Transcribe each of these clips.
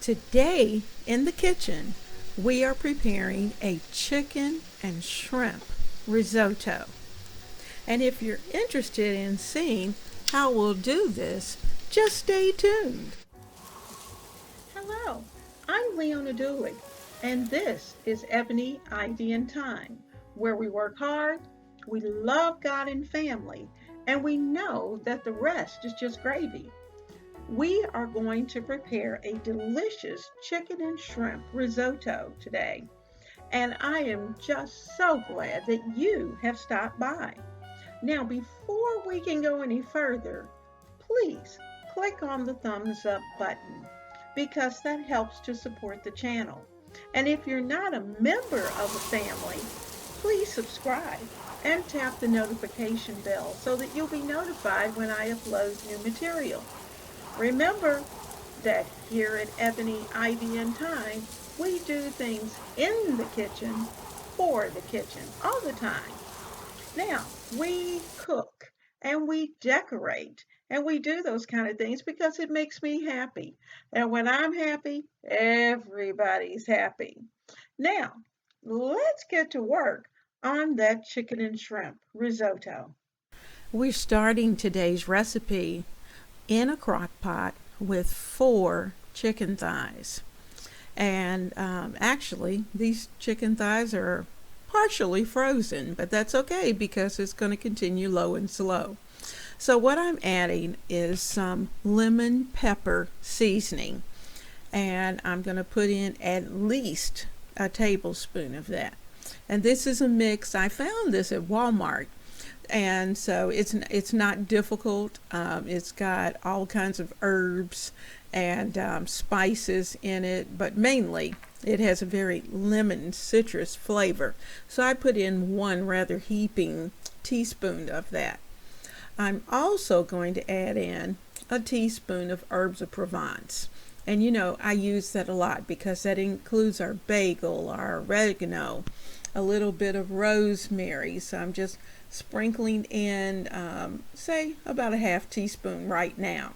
Today in the kitchen, we are preparing a chicken and shrimp risotto. And if you're interested in seeing how we'll do this, just stay tuned. Hello, I'm Leona Dooley, and this is Ebony, Ivy, and Thyme, where we work hard, we love God and family, and we know that the rest is just gravy. We are going to prepare a delicious chicken and shrimp risotto today, and I am just so glad that you have stopped by. Now, before we can go any further, please click on the thumbs up button because that helps to support the channel. And if you're not a member of the family, please subscribe and tap the notification bell so that you'll be notified when I upload new material. Remember that here at Ebony, Ivy, and Thyme, we do things in the kitchen for the kitchen all the time. Now, we cook and we decorate and we do those kind of things because it makes me happy. And when I'm happy, everybody's happy. Now, let's get to work on that chicken and shrimp risotto. We're starting today's recipe in a crock pot with 4 chicken thighs. And actually, these chicken thighs are partially frozen, but that's okay because it's going to continue low and slow. So what I'm adding is some lemon pepper seasoning, and I'm going to put in at least a tablespoon of that. And this is a mix. I found this at Walmart, and so it's not difficult. It's got all kinds of herbs and spices in it, but mainly it has a very lemon citrus flavor. So I put in 1 rather heaping teaspoon of that. I'm also going to add in a teaspoon of herbs of Provence. And you know, I use that a lot because that includes our bagel, our oregano, a little bit of rosemary. So I'm just sprinkling in, say, about a half teaspoon right now.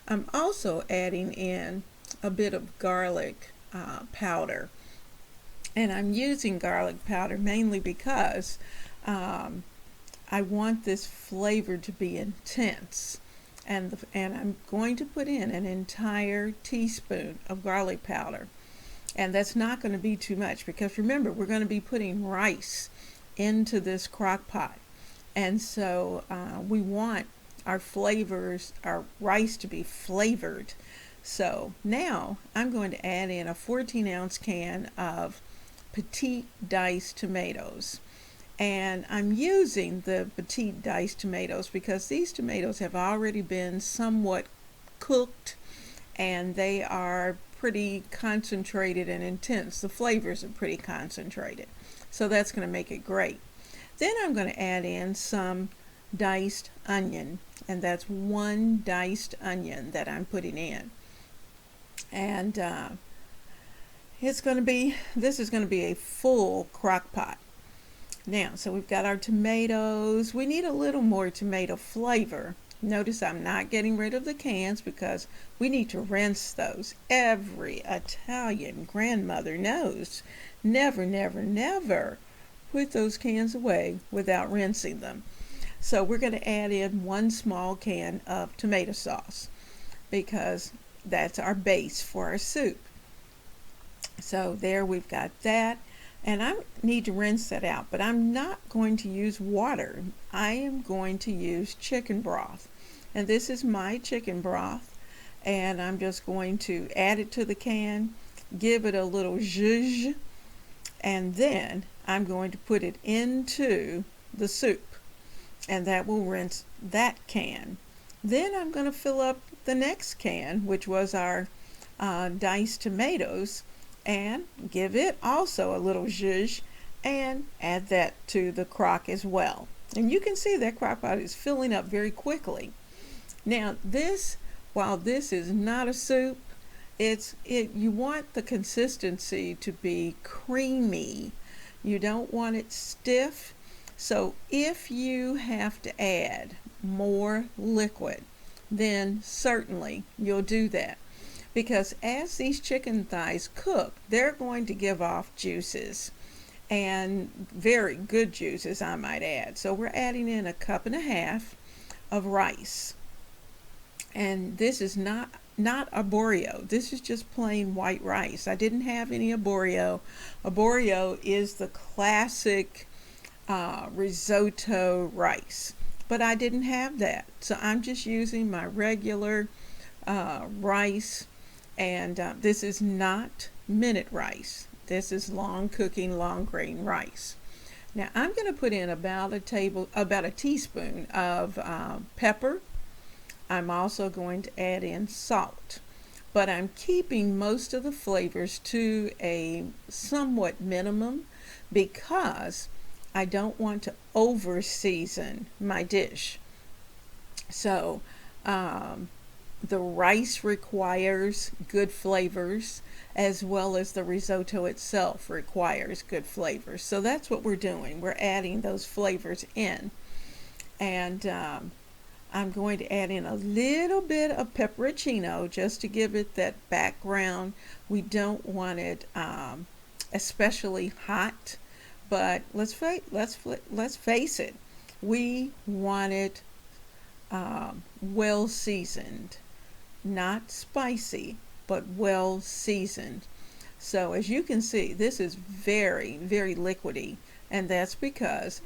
I'm also adding in a bit of garlic powder. And I'm using garlic powder mainly because I want this flavor to be intense. And I'm going to put in an entire teaspoon of garlic powder. And that's not going to be too much because remember, we're going to be putting rice into this crock pot. And so we want our flavors, our rice to be flavored. So now I'm going to add in a 14-ounce can of petite diced tomatoes. And I'm using the petite diced tomatoes because these tomatoes have already been somewhat cooked and they are pretty concentrated and intense. The flavors are pretty concentrated. So that's going to make it great. Then I'm going to add in some diced onion, and that's 1 diced onion that I'm putting in. And this is going to be a full crock pot. Now, so we've got our tomatoes. We need a little more tomato flavor. Notice I'm not getting rid of the cans because we need to rinse those. Every Italian grandmother knows never, never, never put those cans away without rinsing them. So we're going to add in 1 small can of tomato sauce because that's our base for our soup. So there we've got that. And I need to rinse that out, but I'm not going to use water. I am going to use chicken broth. And this is my chicken broth. And I'm just going to add it to the can, give it a little zhuzh, and then I'm going to put it into the soup. And that will rinse that can. Then I'm going to fill up the next can, which was our diced tomatoes, and give it also a little zhuzh and add that to the crock as well. And you can see that crock pot is filling up very quickly. Now while this is not a soup, you want the consistency to be creamy. You don't want it stiff. So if you have to add more liquid, then certainly you'll do that. because as these chicken thighs cook, they're going to give off juices, and very good juices, I might add. So we're adding in a cup and a half of rice. And this is not arborio. This is just plain white rice. I didn't have any arborio. Arborio is the classic risotto rice, but I didn't have that. So I'm just using my regular rice, and this is not minute rice. This is long cooking, long grain rice. Now I'm going to put in about a teaspoon of pepper. I'm also going to add in salt, but I'm keeping most of the flavors to a somewhat minimum because I don't want to over season my dish. So the rice requires good flavors, as well as the risotto itself requires good flavors. So that's what we're doing. We're adding those flavors in. And I'm going to add in a little bit of pepperoncino just to give it that background. We don't want it especially hot, but let's face it, we want it well seasoned, not spicy, but well seasoned. So as you can see, this is very, very liquidy, and that's because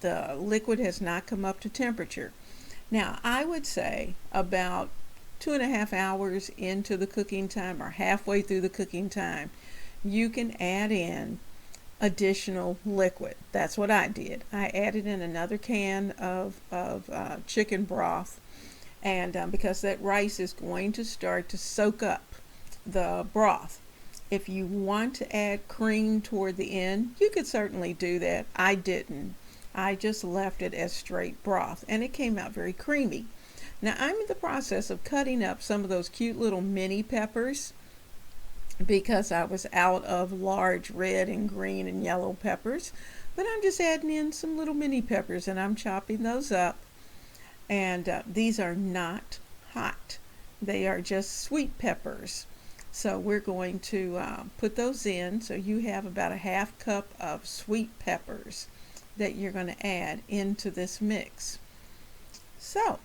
the liquid has not come up to temperature. Now, I would say about 2.5 hours into the cooking time, or halfway through the cooking time, you can add in additional liquid. That's what I did. I added in another can of chicken broth, and because that rice is going to start to soak up the broth. If you want to add cream toward the end, you could certainly do that. I didn't. I just left it as straight broth, and it came out very creamy. Now I'm in the process of cutting up some of those cute little mini peppers because I was out of large red and green and yellow peppers, but I'm just adding in some little mini peppers, and I'm chopping those up. And these are not hot. They are just sweet peppers. So we're going to put those in. So you have about a half cup of sweet peppers that you're going to add into this mix. So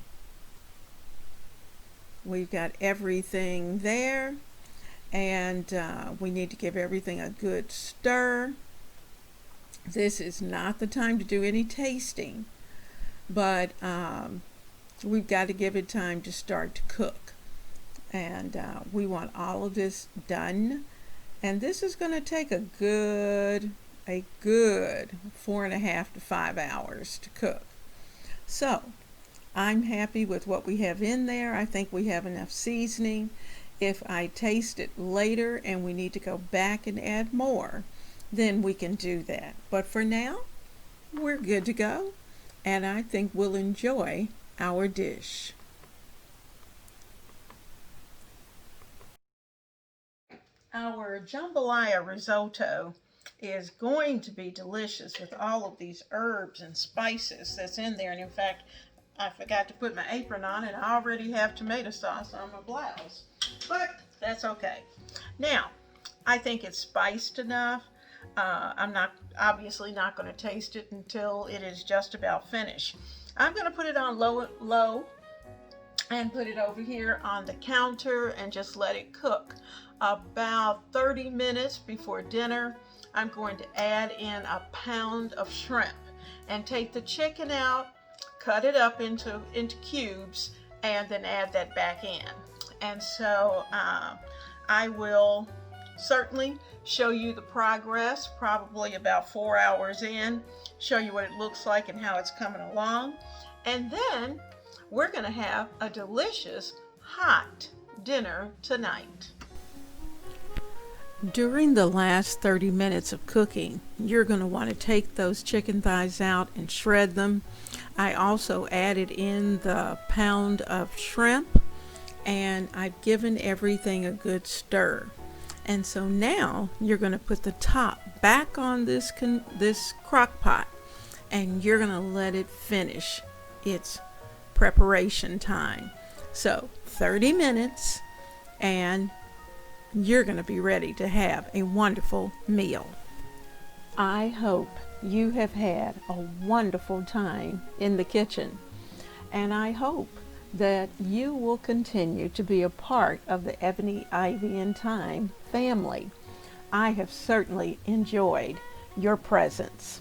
we've got everything there, and we need to give everything a good stir. This is not the time to do any tasting, but we've got to give it time to start to cook, and we want all of this done, and this is going to take a good 4.5 to 5 hours to cook. So I'm happy with what we have in there. I think we have enough seasoning. If I taste it later and we need to go back and add more, then we can do that. But for now, we're good to go, and I think we'll enjoy our dish. Our jambalaya risotto is going to be delicious with all of these herbs and spices that's in there. And in fact, I forgot to put my apron on, and I already have tomato sauce on my blouse, but that's okay. Now, I think it's spiced enough. I'm obviously not going to taste it until it is just about finished. I'm going to put it on low and put it over here on the counter and just let it cook. About 30 minutes before dinner, I'm going to add in a pound of shrimp and take the chicken out, cut it up into cubes, and then add that back in. And so I will certainly show you the progress, probably about 4 hours in, show you what it looks like and how it's coming along. And then we're going to have a delicious hot dinner tonight. During the last 30 minutes of cooking, you're going to want to take those chicken thighs out and shred them. I also added in the pound of shrimp, and I've given everything a good stir. And so now you're going to put the top back on this crock pot, and you're going to let it finish its preparation time. So 30 minutes, and you're going to be ready to have a wonderful meal. I hope you have had a wonderful time in the kitchen, and I hope that you will continue to be a part of the Ebony, Ivy, and Thyme family. I have certainly enjoyed your presence.